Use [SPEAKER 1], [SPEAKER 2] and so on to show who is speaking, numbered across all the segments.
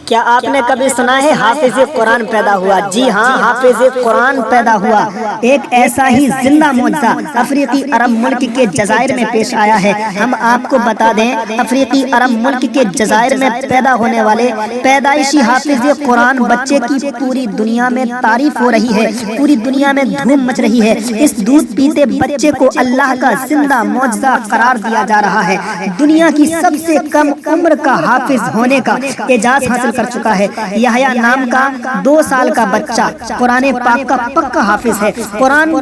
[SPEAKER 1] کیا آپ نے کبھی سنا ہے حافظ قرآن پیدا ہوا؟ جی ہاں، حافظ قرآن پیدا ہوا۔ ایک ایسا ہی زندہ معجزہ افریقی عرب ملک کے جزائر میں پیش آیا ہے۔ ہم آپ کو بتا دیں، افریقی عرب ملک کے جزائر میں پیدا ہونے والے پیدائشی حافظ قرآن بچے کی پوری دنیا میں تعریف ہو رہی ہے، پوری دنیا میں دھوم مچ رہی ہے۔ اس دودھ پیتے بچے کو اللہ کا زندہ معجزہ قرار دیا جا رہا ہے۔ دنیا کی سب سے کم عمر کا حافظ ہونے کا اعزاز حاصل کر چکا ہے۔ یحییٰ نام کا 2 سال کا بچہ قرآن پاک کا پکا حافظ ہے۔ قرآن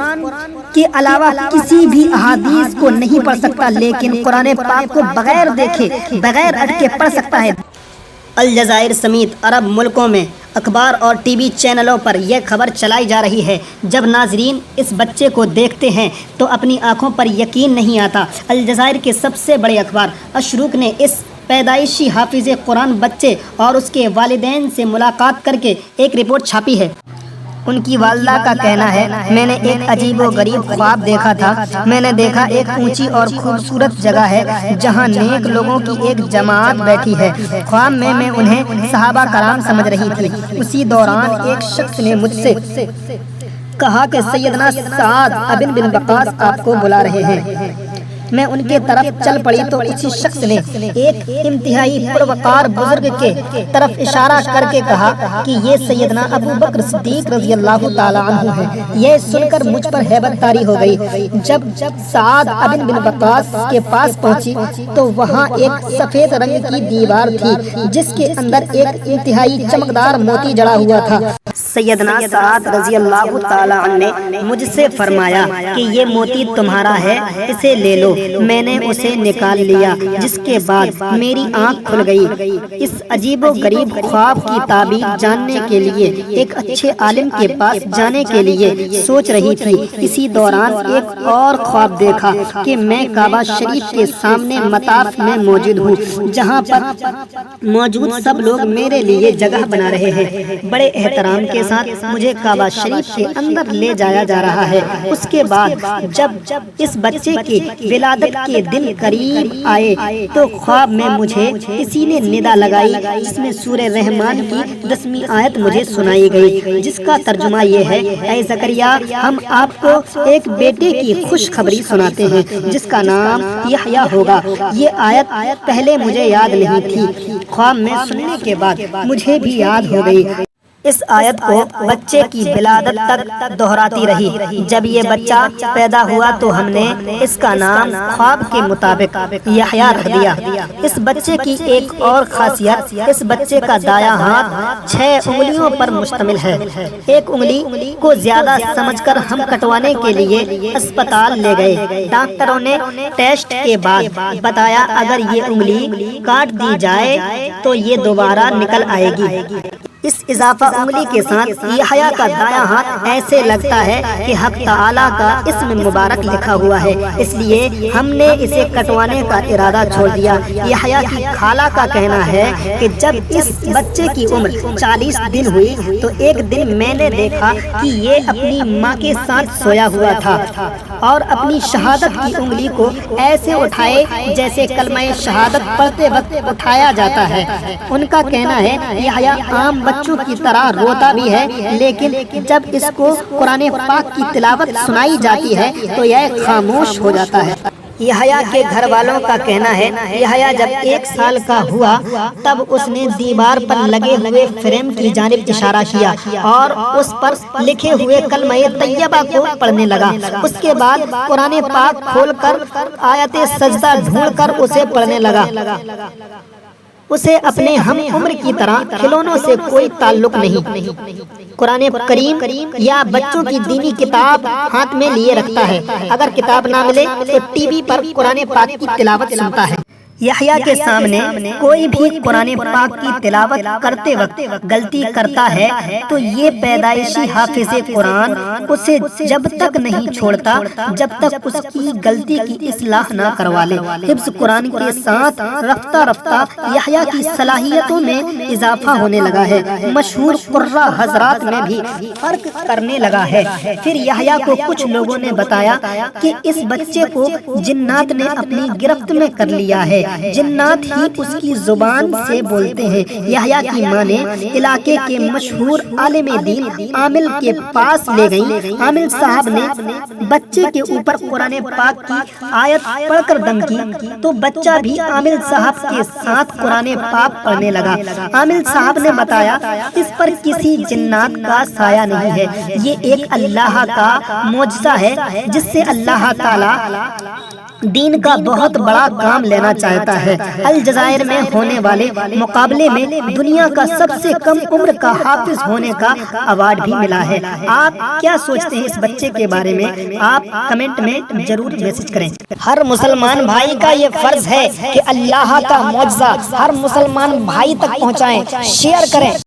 [SPEAKER 1] کے علاوہ کسی بھی احادیث کو نہیں پڑھ سکتا، لیکن قرآن پاک کو بغیر دیکھے، بغیر اٹکے پڑھ سکتا ہے۔ الجزائر سمیت عرب ملکوں میں اخبار اور ٹی وی چینلوں پر یہ خبر چلائی جا رہی ہے۔ جب ناظرین اس بچے کو دیکھتے ہیں تو اپنی آنکھوں پر یقین نہیں آتا۔ الجزائر کے سب سے بڑے اخبار الشروق نے اس پیدائشی حافظ قرآن بچے اور اس کے والدین سے ملاقات کر کے ایک رپورٹ چھاپی ہے۔ ان کی والدہ کا کہنا ہے، میں نے ایک عجیب و غریب خواب دیکھا تھا۔ میں نے دیکھا ایک اونچی اور خوبصورت جگہ ہے جہاں نیک لوگوں کی ایک جماعت بیٹھی ہے۔ خواب میں انہیں صحابہ کرام سمجھ رہی تھی۔ اسی دوران ایک شخص نے مجھ سے کہا کہ سیدنا سعد بن وقاص آپ کو بلا رہے ہیں۔ میں ان کے طرف چل پڑی تو اسی شخص نے ایک انتہائی پروقار بزرگ کے طرف اشارہ کر کے کہا کہ یہ سیدنا ابو بکر صدیق رضی اللہ تعالی عنہ ہے۔ یہ سن کر مجھ پر ہیبت طاری ہو گئی۔ جب سعد بن وقاص کے پاس پہنچی تو وہاں ایک سفید رنگ کی دیوار تھی جس کے اندر ایک انتہائی چمکدار موتی جڑا ہوا تھا۔ سیدنا سعد رضی اللہ تعالی عنہ نے مجھ سے فرمایا کہ یہ موتی تمہارا ہے، اسے لے لو۔ میں نے اسے نکال لیا، جس کے بعد میری آنکھ کھل گئی۔ اس عجیب و غریب خواب کی تعبیر جاننے کے لیے ایک اچھے عالم کے پاس جانے کے لیے سوچ رہی تھی۔ اسی دوران ایک اور خواب دیکھا کہ میں کعبہ شریف کے سامنے مطاف میں موجود ہوں، جہاں پر موجود سب لوگ میرے لیے جگہ بنا رہے ہیں۔ بڑے احترام کے ساتھ مجھے کعبہ شریف کے اندر لے جایا جا رہا ہے۔ اس کے بعد جب اس بچے کی ولادت کے دن قریب آئے تو خواب میں مجھے کسی نے ندا لگائی، جس میں سورہ رحمان کی 10ویں آیت مجھے سنائی گئی، جس کا ترجمہ یہ ہے، اے زکریا، ہم آپ کو ایک بیٹے کی خوشخبری سناتے ہیں جس کا نام یحییٰ ہوگا۔ یہ آیت پہلے مجھے یاد نہیں تھی، خواب میں سننے کے بعد مجھے بھی یاد ہو گئی۔ اس آیت کو بچے کی ولادت تک دہراتی رہی۔ جب یہ بچہ پیدا ہوا تو ہم نے اس کا نام خواب کے مطابق یحییٰ رکھ دیا۔ اس بچے کی ایک اور خاصیت، اس بچے کا دایاں ہاتھ 6 انگلیوں پر مشتمل ہے۔ ایک انگلی کو زیادہ سمجھ کر ہم کٹوانے کے لیے اسپتال لے گئے۔ ڈاکٹروں نے ٹیسٹ کے بعد بتایا اگر یہ انگلی کاٹ دی جائے تو یہ دوبارہ نکل آئے گی۔ اس اضافہ انگلی کے ساتھ یحییٰ کا دایاں ہاتھ ایسے لگتا ہے کہ حق تعالیٰ کا اسم مبارک لکھا ہوا ہے، اس لیے ہم نے اسے کٹوانے کا ارادہ چھوڑ دیا۔ یحییٰ کی خالہ کا کہنا ہے کہ جب اس بچے کی عمر 40 دن ہوئی تو ایک دن میں نے دیکھا کہ یہ اپنی ماں کے ساتھ سویا ہوا تھا اور اپنی شہادت کی انگلی کو ایسے اٹھائے جیسے کلمہ شہادت پڑھتے وقت اٹھایا جاتا ہے۔ ان کا کہنا ہے یحییٰ عام بچوں کی طرح روتا بھی ہے، لیکن جب اس کو قرآن پاک کی تلاوت سنائی جاتی ہے تو یہ خاموش ہو جاتا ہے۔ یحییٰ کے گھر والوں کا کہنا ہے یحییٰ جب 1 سال کا ہوا تب اس نے دیوار پر لگے ہوئے فریم کی جانب اشارہ کیا اور اس پر لکھے ہوئے کلمہ طیبہ کو پڑھنے لگا۔ اس کے بعد قرآن پاک کھول کر آیت سجدہ ڈھونڈ کر اسے پڑھنے لگا۔ اسے اپنے ہم عمر کی طرح کھلونوں سے کوئی تعلق نہیں۔ قرآن کریم یا بچوں کی دینی کتاب ہاتھ میں لیے رکھتا ہے۔ اگر کتاب نہ ملے تو ٹی وی پر قرآن پاک کی تلاوت سنتا ہے۔ یحییٰ کے سامنے کوئی بھی قرآن پاک کی تلاوت کرتے وقت غلطی کرتا ہے تو یہ پیدائشی حافظ قرآن اسے جب تک نہیں چھوڑتا جب تک اس کی غلطی کی اصلاح نہ کروا لے۔ حفظ قرآن کے ساتھ رفتہ رفتہ یحییٰ کی صلاحیتوں میں اضافہ ہونے لگا ہے۔ مشہور قراء حضرات میں بھی فرق کرنے لگا ہے۔ پھر یحییٰ کو کچھ لوگوں نے بتایا کہ اس بچے کو جنات نے اپنی گرفت میں کر لیا ہے۔ ہے، جنات ہی اس کی زبان سے بولتے ہیں۔ یحییٰ کی ماں نے علاقے کے مشہور عالم دین عامل کے پاس لے گئی۔ عامل صاحب نے بچے کے اوپر قرآن پاک کی آیت پڑھ کر دم کی تو بچہ بھی عامل صاحب کے ساتھ قرآن پاک پڑھنے لگا۔ عامل صاحب نے بتایا اس پر کسی جنات کا سایہ نہیں ہے، یہ ایک اللہ کا معجزہ ہے جس سے اللہ تعالی دین کا بہت بڑا کام لینا چاہتا ہے۔ الجزائر میں ہونے والے مقابلے میں دنیا کا سب سے کم عمر کا حافظ ہونے کا ایوارڈ بھی ملا ہے۔ آپ کیا سوچتے ہیں اس بچے کے بارے میں؟ آپ کمنٹ میں ضرور میسج کریں۔ ہر مسلمان بھائی کا یہ فرض ہے کہ اللہ کا معجزہ ہر مسلمان بھائی تک پہنچائیں، شیئر کریں۔